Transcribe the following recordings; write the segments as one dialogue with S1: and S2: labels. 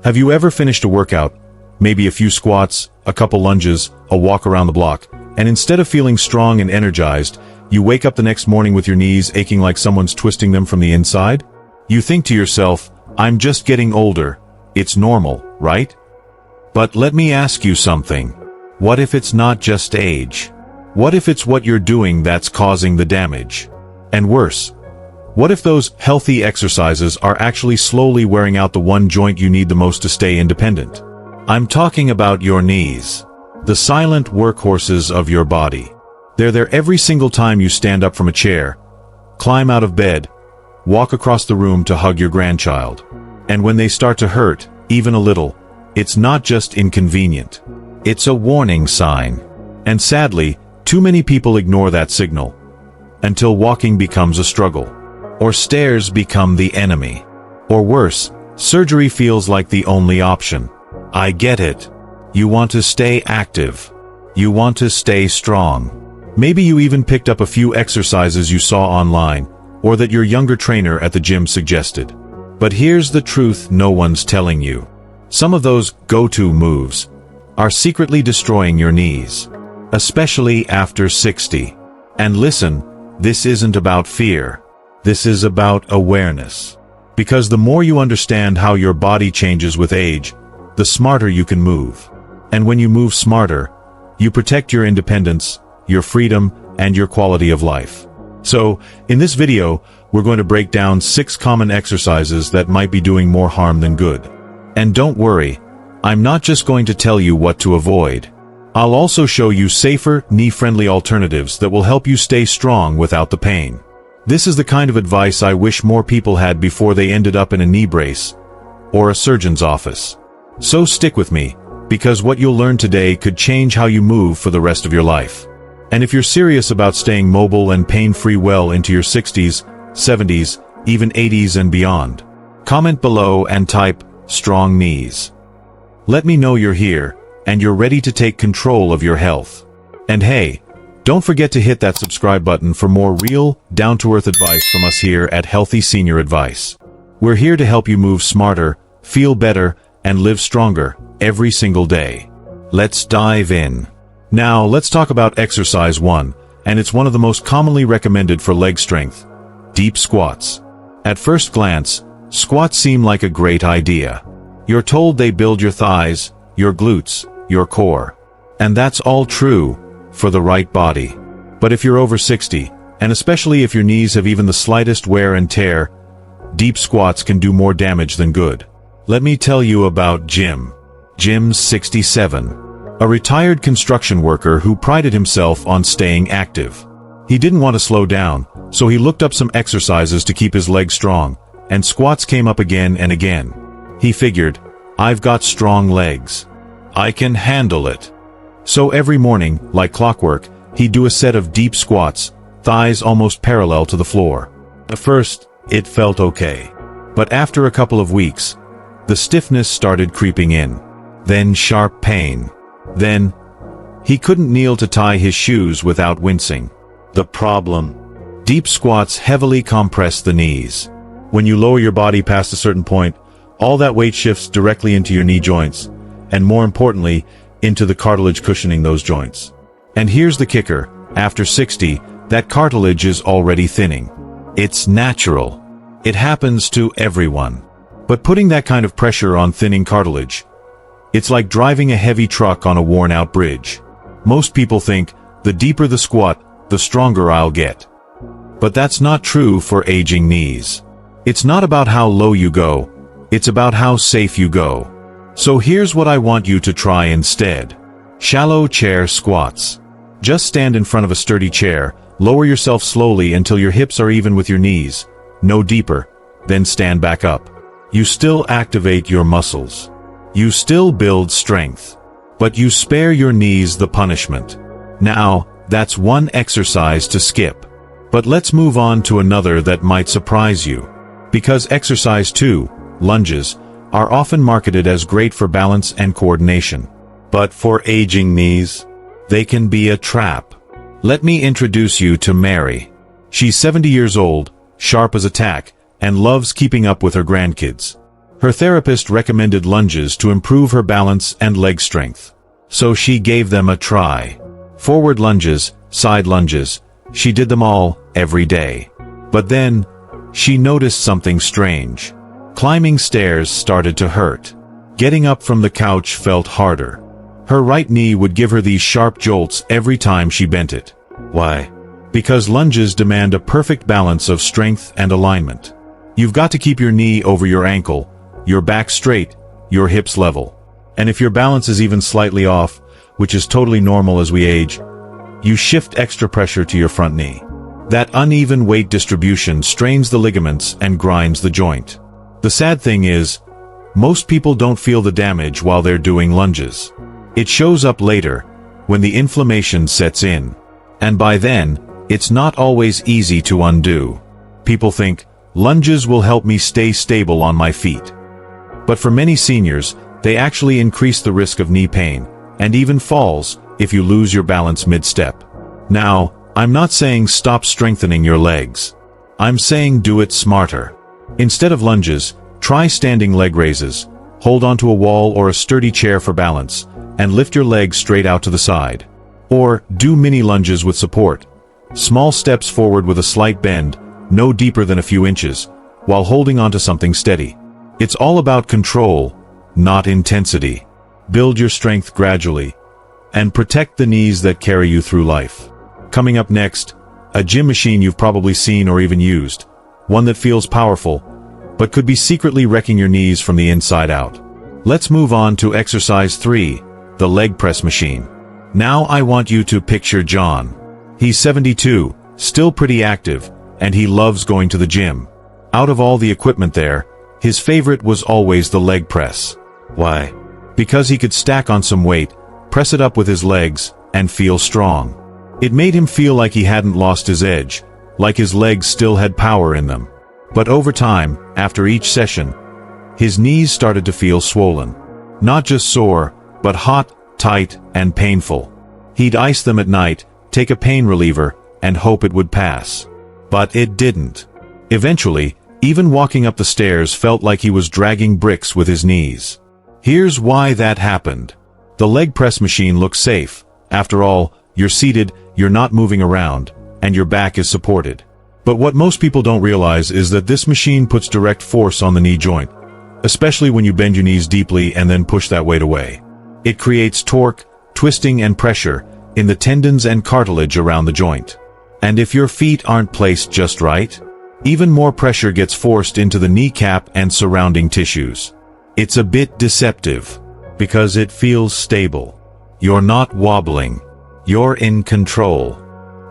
S1: Have you ever finished a workout, maybe a few squats, a couple lunges, a walk around the block, and instead of feeling strong and energized, you wake up the next morning with your knees aching like someone's twisting them from the inside? You think to yourself, I'm just getting older. It's normal, right? But let me ask you something. What if it's not just age? What if it's what you're doing that's causing the damage? And worse, what if those healthy exercises are actually slowly wearing out the one joint you need the most to stay independent? I'm talking about your knees. The silent workhorses of your body. They're there every single time you stand up from a chair, climb out of bed, walk across the room to hug your grandchild. And when they start to hurt, even a little, it's not just inconvenient. It's a warning sign. And sadly, too many people ignore that signal. Until walking becomes a struggle. Or stairs become the enemy. Or worse, surgery feels like the only option. I get it. You want to stay active. You want to stay strong. Maybe you even picked up a few exercises you saw online, or that your younger trainer at the gym suggested. But here's the truth no one's telling you. Some of those go-to moves are secretly destroying your knees, especially after 60. And listen, this isn't about fear. This is about awareness. Because the more you understand how your body changes with age, the smarter you can move. And when you move smarter, you protect your independence, your freedom, and your quality of life. So, in this video, we're going to break down 6 common exercises that might be doing more harm than good. And don't worry, I'm not just going to tell you what to avoid. I'll also show you safer, knee-friendly alternatives that will help you stay strong without the pain. This is the kind of advice I wish more people had before they ended up in a knee brace or a surgeon's office. So stick with me, because what you'll learn today could change how you move for the rest of your life. And if you're serious about staying mobile and pain-free well into your 60s, 70s, even 80s and beyond, comment below and type, strong knees. Let me know you're here, and you're ready to take control of your health. And hey, don't forget to hit that subscribe button for more real, down-to-earth advice from us here at Healthy Senior Advice. We're here to help you move smarter, feel better, and live stronger every single day. Let's dive in. Now, let's talk about exercise 1, and it's one of the most commonly recommended for leg strength: deep squats. At first glance, squats seem like a great idea. You're told they build your thighs, your glutes, your core. And that's all true, for the right body. But if you're over 60, and especially if your knees have even the slightest wear and tear, deep squats can do more damage than good. Let me tell you about Jim. Jim's 67. A retired construction worker who prided himself on staying active. He didn't want to slow down, so he looked up some exercises to keep his legs strong, and squats came up again and again. He figured, I've got strong legs. I can handle it. So every morning, like clockwork, he'd do a set of deep squats, thighs almost parallel to the floor. At first, it felt okay. But after a couple of weeks, the stiffness started creeping in. Then sharp pain. Then, he couldn't kneel to tie his shoes without wincing. The problem? Deep squats heavily compress the knees. When you lower your body past a certain point, all that weight shifts directly into your knee joints, and more importantly, into the cartilage cushioning those joints. And here's the kicker: after 60, that cartilage is already thinning. It's natural. It happens to everyone. But putting that kind of pressure on thinning cartilage, it's like driving a heavy truck on a worn-out bridge. Most people think, the deeper the squat, the stronger I'll get. But that's not true for aging knees. It's not about how low you go, it's about how safe you go. So here's what I want you to try instead. Shallow chair squats. Just stand in front of a sturdy chair, lower yourself slowly until your hips are even with your knees, no deeper, then stand back up. You still activate your muscles. You still build strength. But you spare your knees the punishment. Now, that's one exercise to skip. But let's move on to another that might surprise you. Because exercise 2, lunges, are often marketed as great for balance and coordination. But for aging knees, they can be a trap. Let me introduce you to Mary. She's 70 years old, sharp as a tack, and loves keeping up with her grandkids. Her therapist recommended lunges to improve her balance and leg strength. So she gave them a try. Forward lunges, side lunges. She did them all, every day. But then, she noticed something strange. Climbing stairs started to hurt. Getting up from the couch felt harder. Her right knee would give her these sharp jolts every time she bent it. Why? Because lunges demand a perfect balance of strength and alignment. You've got to keep your knee over your ankle, your back straight, your hips level. And if your balance is even slightly off, which is totally normal as we age, you shift extra pressure to your front knee. That uneven weight distribution strains the ligaments and grinds the joint. The sad thing is, most people don't feel the damage while they're doing lunges. It shows up later, when the inflammation sets in. And by then, it's not always easy to undo. People think, lunges will help me stay stable on my feet. But for many seniors, they actually increase the risk of knee pain, and even falls, if you lose your balance mid-step. Now, I'm not saying stop strengthening your legs. I'm saying do it smarter. Instead of lunges, try standing leg raises. Hold onto a wall or a sturdy chair for balance, and lift your legs straight out to the side. Or, do mini lunges with support. Small steps forward with a slight bend, no deeper than a few inches, while holding onto something steady. It's all about control, not intensity. Build your strength gradually, and protect the knees that carry you through life. Coming up next, a gym machine you've probably seen or even used. One that feels powerful, but could be secretly wrecking your knees from the inside out. Let's move on to exercise 3, the leg press machine. Now I want you to picture John. He's 72, still pretty active, and he loves going to the gym. Out of all the equipment there, his favorite was always the leg press. Why? Because he could stack on some weight, press it up with his legs, and feel strong. It made him feel like he hadn't lost his edge, like his legs still had power in them. But over time, after each session, his knees started to feel swollen. Not just sore, but hot, tight, and painful. He'd ice them at night, take a pain reliever, and hope it would pass. But it didn't. Eventually, even walking up the stairs felt like he was dragging bricks with his knees. Here's why that happened. The leg press machine looks safe. After all, you're seated, you're not moving around, and your back is supported. But what most people don't realize is that this machine puts direct force on the knee joint, especially when you bend your knees deeply and then push that weight away. It creates torque, twisting and pressure in the tendons and cartilage around the joint. And if your feet aren't placed just right, even more pressure gets forced into the kneecap and surrounding tissues. It's a bit deceptive, because it feels stable. You're not wobbling. You're in control.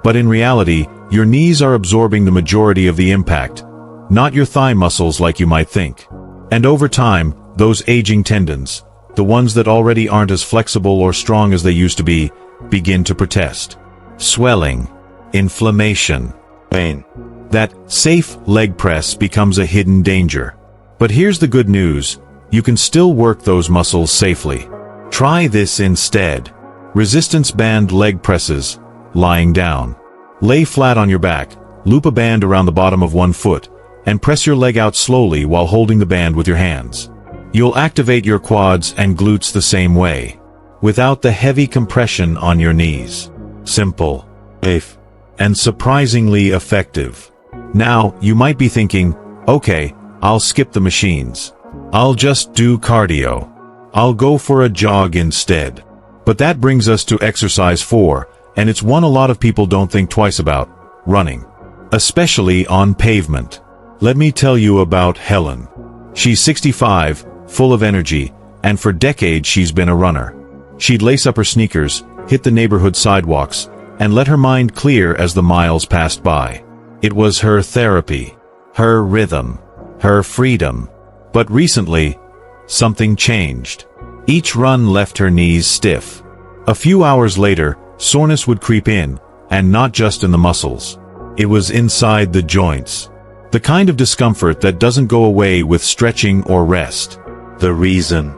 S1: But in reality, your knees are absorbing the majority of the impact, not your thigh muscles like you might think. And over time, those aging tendons, the ones that already aren't as flexible or strong as they used to be, begin to protest. Swelling, inflammation, pain. That safe leg press becomes a hidden danger. But here's the good news, you can still work those muscles safely. Try this instead. Resistance band leg presses, lying down. Lay flat on your back, loop a band around the bottom of one foot, and press your leg out slowly while holding the band with your hands. You'll activate your quads and glutes the same way, without the heavy compression on your knees. Simple, safe, and surprisingly effective. Now, you might be thinking, okay, I'll skip the machines. I'll just do cardio. I'll go for a jog instead. But that brings us to exercise 4, and it's one a lot of people don't think twice about, running. Especially on pavement. Let me tell you about Helen. She's 65, full of energy, and for decades she's been a runner. She'd lace up her sneakers, hit the neighborhood sidewalks, and let her mind clear as the miles passed by. It was her therapy, her rhythm, her freedom. But recently, something changed. Each run left her knees stiff. A few hours later, soreness would creep in, and not just in the muscles. It was inside the joints. The kind of discomfort that doesn't go away with stretching or rest. The reason.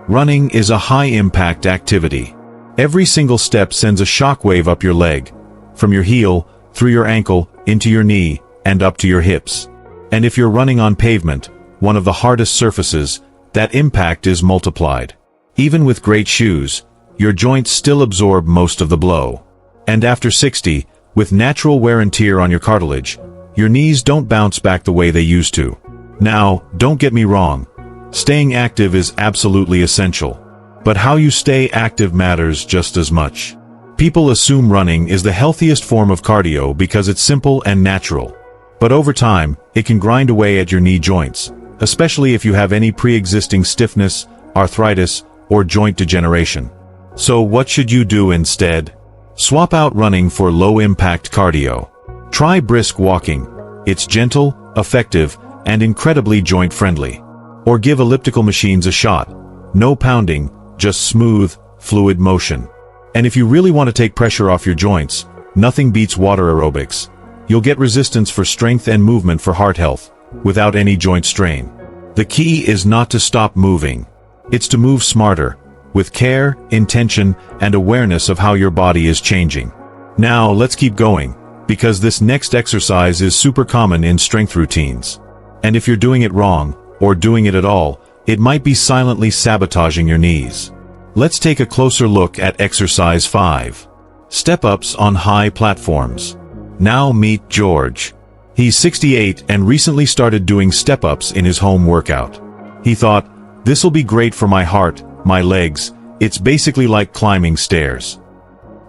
S1: Running is a high-impact activity. Every single step sends a shockwave up your leg, from your heel, through your ankle, into your knee, and up to your hips. And if you're running on pavement, one of the hardest surfaces, that impact is multiplied. Even with great shoes, your joints still absorb most of the blow. And after 60, with natural wear and tear on your cartilage, your knees don't bounce back the way they used to. Now, don't get me wrong. Staying active is absolutely essential. But how you stay active matters just as much. People assume running is the healthiest form of cardio because it's simple and natural. But over time, it can grind away at your knee joints, especially if you have any pre-existing stiffness, arthritis, or joint degeneration. So what should you do instead? Swap out running for low-impact cardio. Try brisk walking. It's gentle, effective, and incredibly joint-friendly. Or give elliptical machines a shot. No pounding, just smooth, fluid motion. And if you really want to take pressure off your joints, nothing beats water aerobics. You'll get resistance for strength and movement for heart health, without any joint strain. The key is not to stop moving. It's to move smarter, with care, intention, and awareness of how your body is changing. Now, let's keep going, because this next exercise is super common in strength routines. And if you're doing it wrong, or doing it at all, it might be silently sabotaging your knees. Let's take a closer look at exercise 5. Step-ups on high platforms. Now meet George. He's 68 and recently started doing step-ups in his home workout. He thought, this'll be great for my heart, my legs, it's basically like climbing stairs.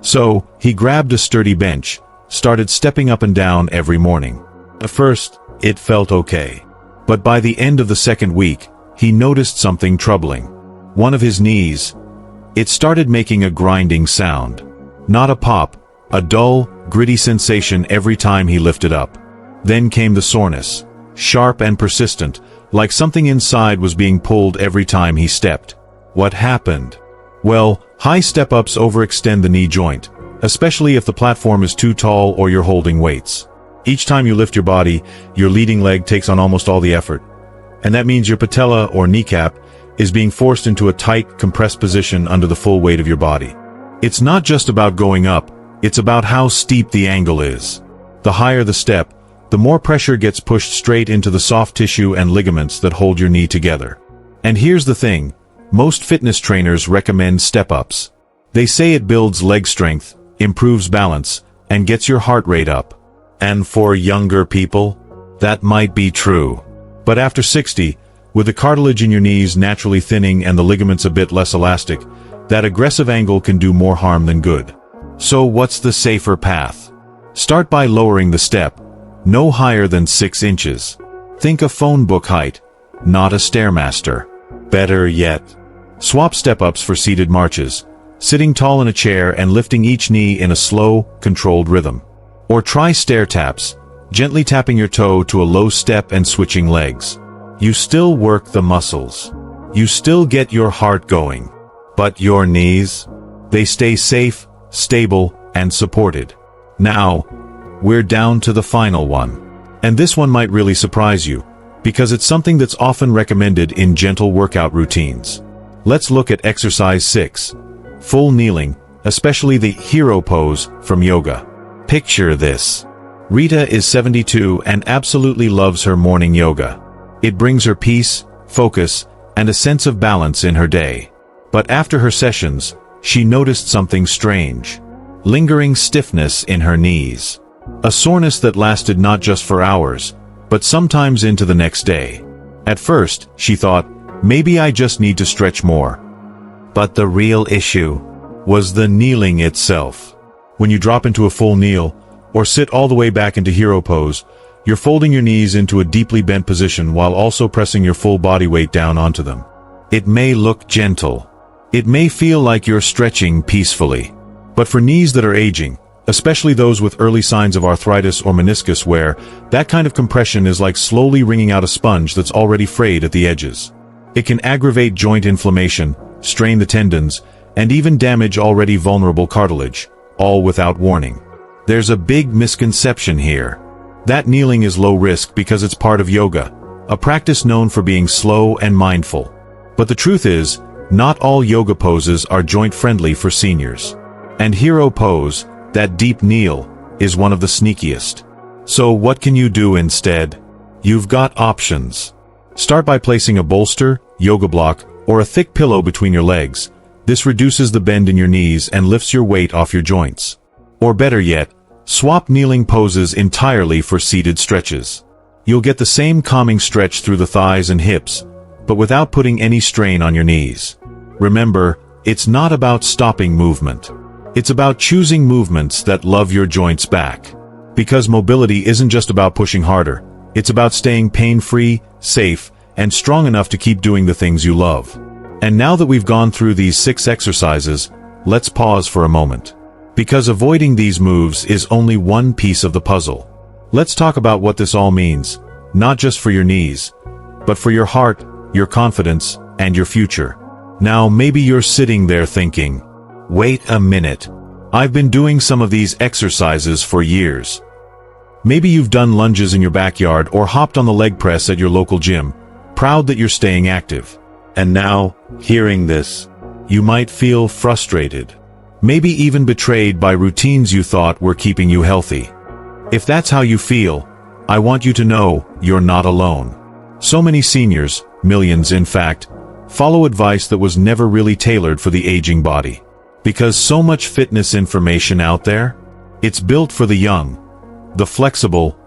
S1: So, he grabbed a sturdy bench, started stepping up and down every morning. At first, it felt okay. But by the end of the second week, he noticed something troubling. One of his knees, it started making a grinding sound. Not a pop, a dull, gritty sensation every time he lifted up. Then came the soreness, sharp and persistent, like something inside was being pulled every time he stepped. What happened? Well, high step-ups overextend the knee joint, especially if the platform is too tall or you're holding weights. Each time you lift your body, your leading leg takes on almost all the effort. And that means your patella or kneecap is being forced into a tight, compressed position under the full weight of your body. It's not just about going up, it's about how steep the angle is. The higher the step, the more pressure gets pushed straight into the soft tissue and ligaments that hold your knee together. And here's the thing, most fitness trainers recommend step-ups. They say it builds leg strength, improves balance, and gets your heart rate up. And for younger people, that might be true. But after 60, with the cartilage in your knees naturally thinning and the ligaments a bit less elastic, that aggressive angle can do more harm than good. So what's the safer path? Start by lowering the step, no higher than 6 inches. Think a phone book height, not a Stairmaster. Better yet, swap step-ups for seated marches, sitting tall in a chair and lifting each knee in a slow, controlled rhythm. Or try stair taps, gently tapping your toe to a low step and switching legs. You still work the muscles. You still get your heart going. But your knees? They stay safe, stable, and supported. Now, we're down to the final one. And this one might really surprise you, because it's something that's often recommended in gentle workout routines. Let's look at exercise 6. Full kneeling, especially the hero pose from yoga. Picture this. Rita is 72 and absolutely loves her morning yoga. It brings her peace, focus, and a sense of balance in her day. But after her sessions, she noticed something strange. Lingering stiffness in her knees. A soreness that lasted not just for hours, but sometimes into the next day. At first, she thought, maybe I just need to stretch more. But the real issue was the kneeling itself. When you drop into a full kneel, or sit all the way back into hero pose, you're folding your knees into a deeply bent position while also pressing your full body weight down onto them. It may look gentle. It may feel like you're stretching peacefully. But for knees that are aging, especially those with early signs of arthritis or meniscus wear, that kind of compression is like slowly wringing out a sponge that's already frayed at the edges. It can aggravate joint inflammation, strain the tendons, and even damage already vulnerable cartilage, all without warning. There's a big misconception here. That kneeling is low risk because it's part of yoga, a practice known for being slow and mindful. But the truth is, not all yoga poses are joint-friendly for seniors. And hero pose, that deep kneel, is one of the sneakiest. So what can you do instead? You've got options. Start by placing a bolster, yoga block, or a thick pillow between your legs. This reduces the bend in your knees and lifts your weight off your joints. Or better yet, swap kneeling poses entirely for seated stretches. You'll get the same calming stretch through the thighs and hips, but without putting any strain on your knees. Remember, it's not about stopping movement. It's about choosing movements that love your joints back. Because mobility isn't just about pushing harder, it's about staying pain-free, safe, and strong enough to keep doing the things you love. And now that we've gone through these 6 exercises, let's pause for a moment. Because avoiding these moves is only one piece of the puzzle. Let's talk about what this all means, not just for your knees, but for your heart, your confidence, and your future. Now maybe you're sitting there thinking, wait a minute, I've been doing some of these exercises for years. Maybe you've done lunges in your backyard or hopped on the leg press at your local gym, proud that you're staying active. And now, hearing this, you might feel frustrated, maybe even betrayed by routines you thought were keeping you healthy. If that's how you feel, I want you to know you're not alone. So many seniors, millions in fact, follow advice that was never really tailored for the aging body. Because so much fitness information out there, it's built for the young, the flexible,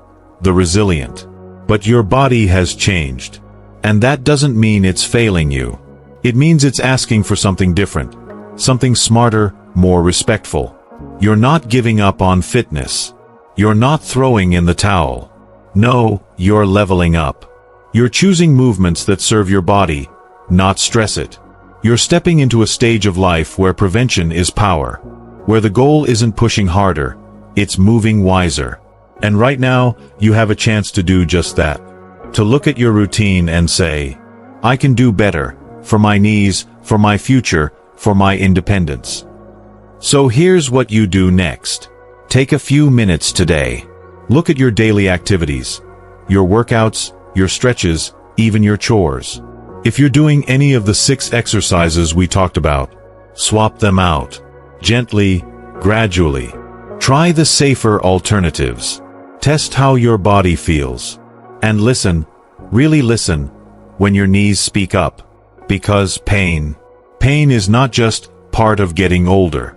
S1: the resilient. But your body has changed. And that doesn't mean it's failing you. It means it's asking for something different, something smarter, more respectful. You're not giving up on fitness. You're not throwing in the towel. No, you're leveling up. You're choosing movements that serve your body, not stress it. You're stepping into a stage of life where prevention is power, where the goal isn't pushing harder, it's moving wiser. And right now, you have a chance to do just that. To look at your routine and say, I can do better, for my knees, for my future, for my independence. So here's what you do next. Take a few minutes today. Look at your daily activities, your workouts, your stretches, even your chores. If you're doing any of the 6 exercises we talked about, swap them out. Gently, gradually. Try the safer alternatives. Test how your body feels. And listen, really listen, when your knees speak up. Because pain is not just part of getting older.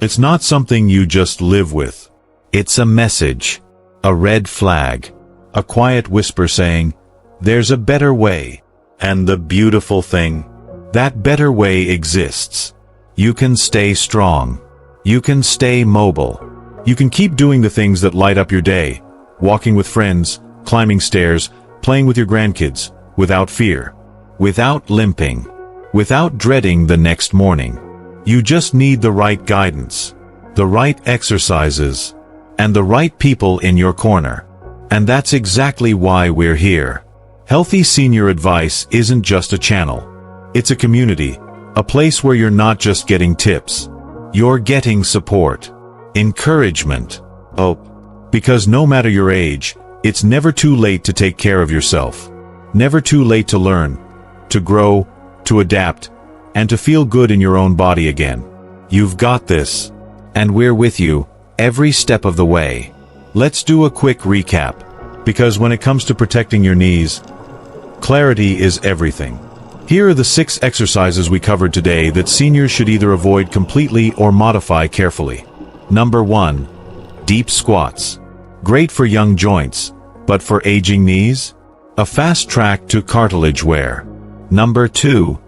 S1: It's not something you just live with. It's a message, a red flag, a quiet whisper saying, there's a better way. And the beautiful thing, that better way exists. You can stay strong. You can stay mobile. You can keep doing the things that light up your day, walking with friends, climbing stairs, playing with your grandkids, without fear, without limping, without dreading the next morning. You just need the right guidance, the right exercises, and the right people in your corner. And that's exactly why we're here. Healthy Senior Advice isn't just a channel. It's a community, a place where you're not just getting tips. You're getting support, encouragement, hope. Because no matter your age, it's never too late to take care of yourself. Never too late to learn, to grow, to adapt, and to feel good in your own body again. You've got this. And we're with you, every step of the way. Let's do a quick recap. Because when it comes to protecting your knees, clarity is everything. Here are the 6 exercises we covered today that seniors should either avoid completely or modify carefully. Number 1. Deep squats. Great for young joints, but for aging knees? A fast track to cartilage wear. Number 2.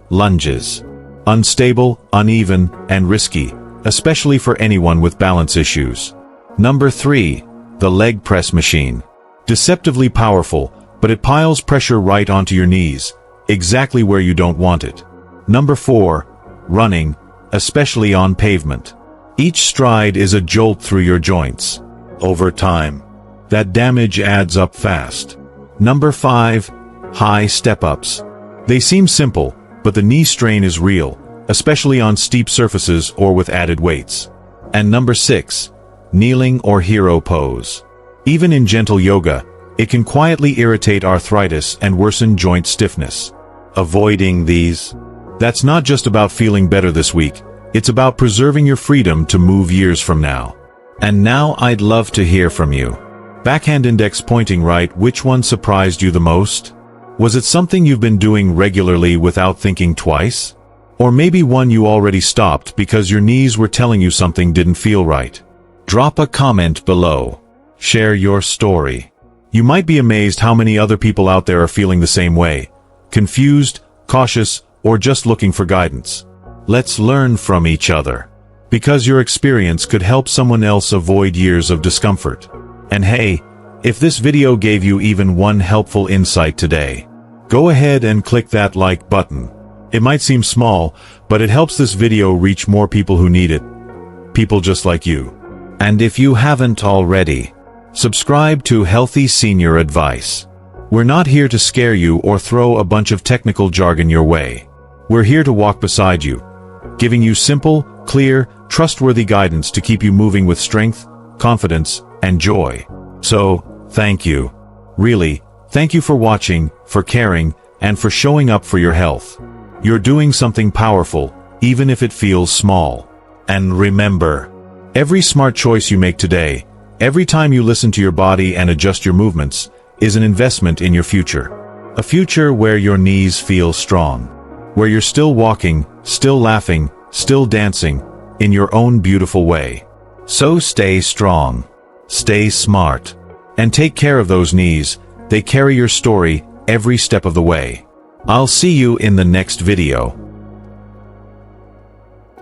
S1: Lunges. Unstable, uneven, and risky, especially for anyone with balance issues. Number 3. The leg press machine. Deceptively powerful, but it piles pressure right onto your knees, exactly where you don't want it. Number 4. Running, especially on pavement. Each stride is a jolt through your joints. Over time, that damage adds up fast. Number 5. High step-ups. They seem simple, but the knee strain is real, especially on steep surfaces or with added weights. And number 6. Kneeling or hero pose. Even in gentle yoga, it can quietly irritate arthritis and worsen joint stiffness. Avoiding these. That's not just about feeling better this week, it's about preserving your freedom to move years from now. And now I'd love to hear from you. Backhand index pointing right, which one surprised you the most? Was it something you've been doing regularly without thinking twice? Or maybe one you already stopped because your knees were telling you something didn't feel right? Drop a comment below. Share your story. You might be amazed how many other people out there are feeling the same way. Confused, cautious, or just looking for guidance. Let's learn from each other. Because your experience could help someone else avoid years of discomfort. And hey, if this video gave you even one helpful insight today, go ahead and click that like button. It might seem small, but it helps this video reach more people who need it. People just like you. And if you haven't already, subscribe to Healthy Senior Advice. We're not here to scare you or throw a bunch of technical jargon your way. We're here to walk beside you, giving you simple, clear, trustworthy guidance to keep you moving with strength, confidence, and joy. So, thank you. Really, thank you for watching, for caring, and for showing up for your health. You're doing something powerful, even if it feels small. And remember, every smart choice you make today, every time you listen to your body and adjust your movements, is an investment in your future. A future where your knees feel strong. Where you're still walking, still laughing, still dancing, in your own beautiful way. So stay strong. Stay smart. And take care of those knees. They carry your story every step of the way. I'll see you in the next video.